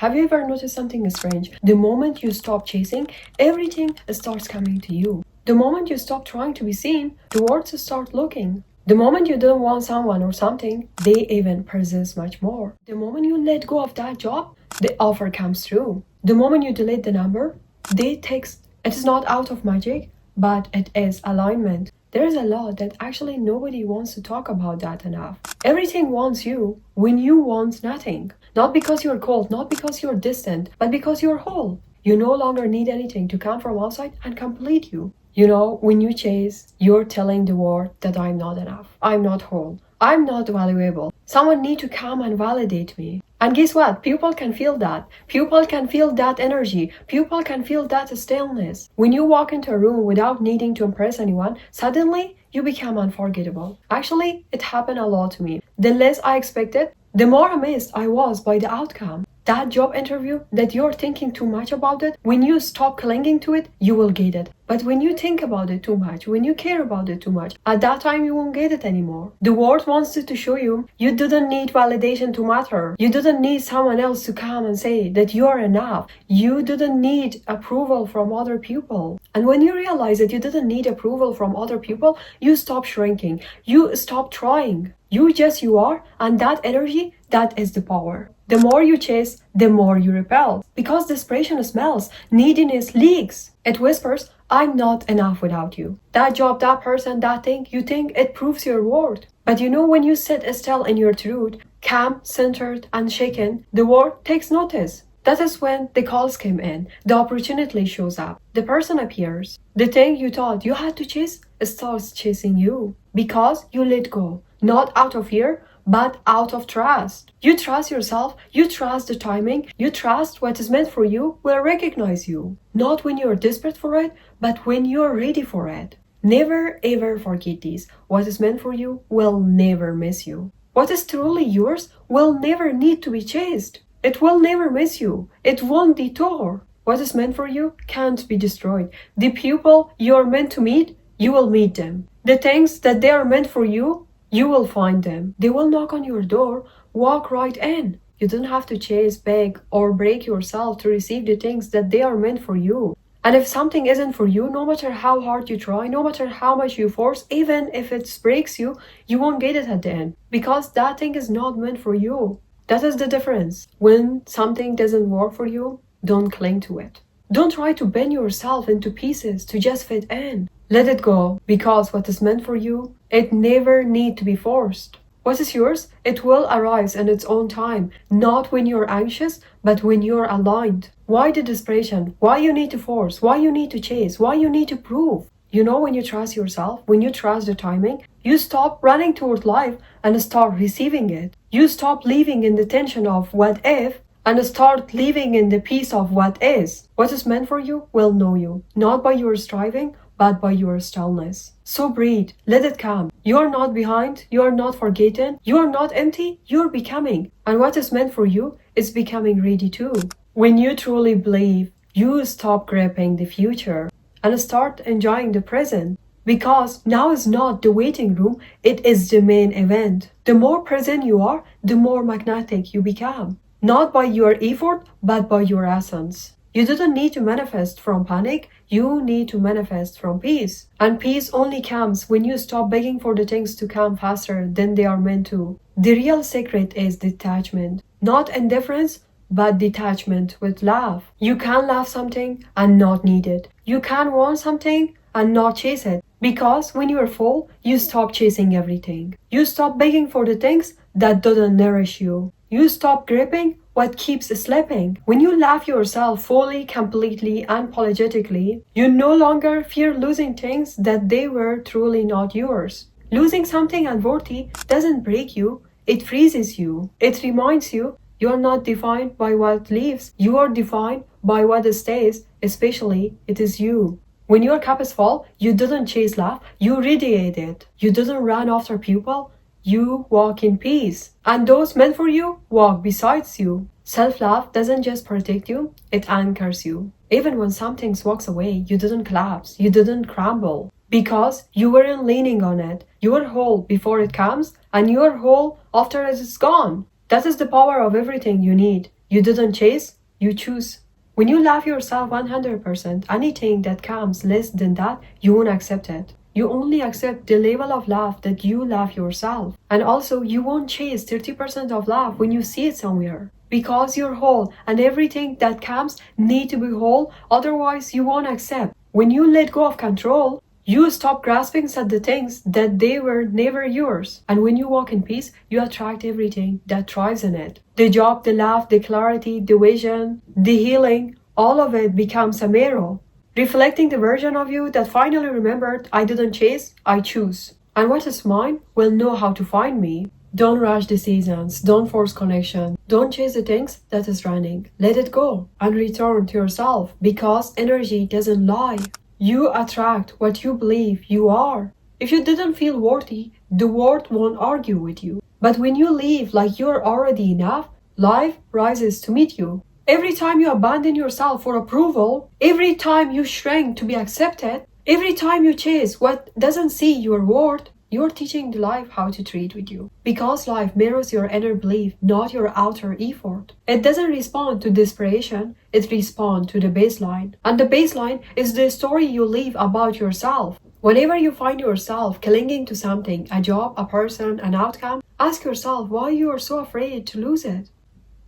Have you ever noticed something strange? The moment you stop chasing, everything starts coming to you. The moment you stop trying to be seen, the words start looking. The moment you don't want someone or something, they even persist much more. The moment you let go of that job, the offer comes through. The moment you delete the number, they text. It is not out of magic, but it is alignment. There is a lot that actually nobody wants to talk about that enough. Everything wants you when you want nothing. Not because you're cold, not because you're distant, but because you're whole. You no longer need anything to come from outside and complete you. You know, when you chase, you're telling the world that I'm not enough. I'm not whole. I'm not valuable. Someone need to come and validate me. And guess what? People can feel that. People can feel that energy. People can feel that stillness. When you walk into a room without needing to impress anyone, suddenly you become unforgettable. Actually, it happened a lot to me. The less I expected, the more amazed I was by the outcome. That job interview that you're thinking too much about it, when you stop clinging to it, you will get it. But when you think about it too much, when you care about it too much, at that time you won't get it anymore. The world wants to show you you didn't need validation to matter. You didn't need someone else to come and say that you're enough. You didn't need approval from other people. And when you realize that you didn't need approval from other people, you stop shrinking. You stop trying. You are, and that energy, that is the power. The more you chase, the more you repel. Because desperation smells, neediness leaks. It whispers, I'm not enough without you. That job, that person, that thing, you think it proves your worth. But you know when you sit still in your truth, calm, centered, unshaken, the world takes notice. That is when the calls came in, the opportunity shows up, the person appears. The thing you thought you had to chase starts chasing you. Because you let go. Not out of fear, but out of trust. You trust yourself, you trust the timing, you trust what is meant for you will recognize you. Not when you're desperate for it, but when you're ready for it. Never ever forget this. What is meant for you will never miss you. What is truly yours will never need to be chased. It will never miss you. It won't detour. What is meant for you can't be destroyed. The people you're meant to meet, you will meet them. The things that they are meant for you, you will find them. They will knock on your door. Walk right in. You don't have to chase, beg, or break yourself to receive the things that they are meant for you. And if something isn't for you, no matter how hard you try, no matter how much you force, even if it breaks you, you won't get it at the end. Because that thing is not meant for you. That is the difference. When something doesn't work for you, don't cling to it. Don't try to bend yourself into pieces to just fit in. Let it go, because what is meant for you, it never need to be forced. What is yours, it will arise in its own time, not when you're anxious, but when you're aligned. Why the desperation? Why you need to force? Why you need to chase? Why you need to prove? You know, when you trust yourself, when you trust the timing, you stop running toward life and start receiving it. You stop living in the tension of what if, and start living in the peace of what is. What is meant for you will know you, not by your striving, but by your stillness. So breathe, let it come. You are not behind, you are not forgotten, you are not empty, you are becoming. And what is meant for you is becoming ready too. When you truly believe, you stop gripping the future and start enjoying the present. Because now is not the waiting room, it is the main event. The more present you are, the more magnetic you become. Not by your effort, but by your essence. You didn't need to manifest from panic, you need to manifest from peace. And peace only comes when you stop begging for the things to come faster than they are meant to. The real secret is detachment. Not indifference, but detachment with love. You can love something and not need it. You can want something and not chase it. Because when you are full, you stop chasing everything. You stop begging for the things that don't nourish you. You stop gripping what keeps slipping. When you love yourself fully, completely, unapologetically, you no longer fear losing things that they were truly not yours. Losing something unworthy doesn't break you, it freezes you. It reminds you you're not defined by what leaves, you are defined by what stays, especially it is you. When your cup is full, you didn't chase love, you radiate it. You didn't run after people, you walk in peace. And those meant for you walk besides you. Self-love doesn't just protect you, it anchors you. Even when something walks away, you didn't collapse, you didn't crumble. Because you weren't leaning on it. You were whole before it comes, and you are whole after it is gone. That is the power of everything you need. You didn't chase, you choose. When you love yourself 100%, anything that comes less than that, you won't accept it. You only accept the level of love that you love yourself. And also, you won't chase 30% of love when you see it somewhere. Because you're whole and everything that comes need to be whole, otherwise you won't accept. When you let go of control, you stop grasping at the things that they were never yours. And when you walk in peace, you attract everything that thrives in it. The job, the love, the clarity, the vision, the healing, all of it becomes a mirror, reflecting the version of you that finally remembered, I didn't chase, I choose. And what is mine will know how to find me. Don't rush the seasons, don't force connection, don't chase the things that is running. Let it go and return to yourself, because energy doesn't lie. You attract what you believe you are. If you didn't feel worthy, the world won't argue with you. But when you live like you're already enough, life rises to meet you. Every time you abandon yourself for approval, every time you shrink to be accepted, every time you chase what doesn't see your worth, you're teaching the life how to treat with you. Because life mirrors your inner belief, not your outer effort. It doesn't respond to desperation, it responds to the baseline. And the baseline is the story you live about yourself. Whenever you find yourself clinging to something, a job, a person, an outcome, ask yourself why you are so afraid to lose it.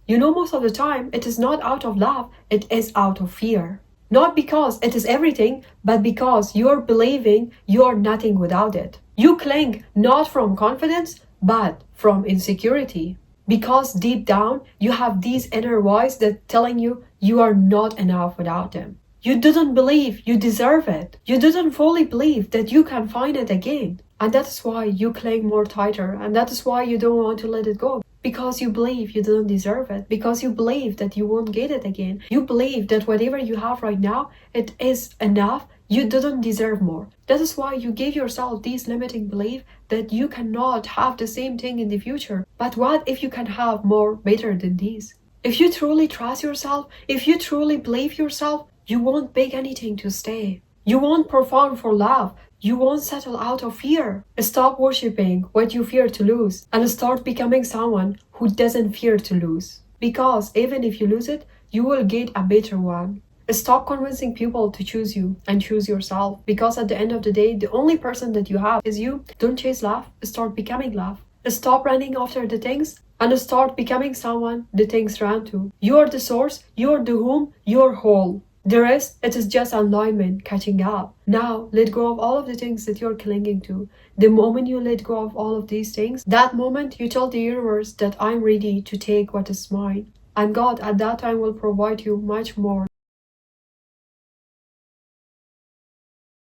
You know, most of the time, it is not out of love, it is out of fear. Not because it is everything, but because you're believing you're nothing without it. You cling not from confidence, but from insecurity. Because deep down, you have these inner voice that telling you you are not enough without them. You didn't believe you deserve it. You didn't fully believe that you can find it again. And that is why you cling more tighter, and that is why you don't want to let it go. Because you believe you didn't deserve it. Because you believe that you won't get it again. You believe that whatever you have right now, it is enough. You didn't deserve more. That is why you give yourself these limiting belief that you cannot have the same thing in the future. But what if you can have more better than these? If you truly trust yourself, if you truly believe yourself, you won't beg anything to stay. You won't perform for love. You won't settle out of fear. Stop worshipping what you fear to lose and start becoming someone who doesn't fear to lose. Because even if you lose it, you will get a better one. Stop convincing people to choose you and choose yourself, because at the end of the day, the only person that you have is you. Don't chase love, start becoming love. Stop running after the things and start becoming someone the things run to. You are the source, you are the whom, you are whole. The rest, it is just alignment catching up. Now, let go of all of the things that you're clinging to. The moment you let go of all of these things, that moment you tell the universe that I'm ready to take what is mine. And God at that time will provide you much more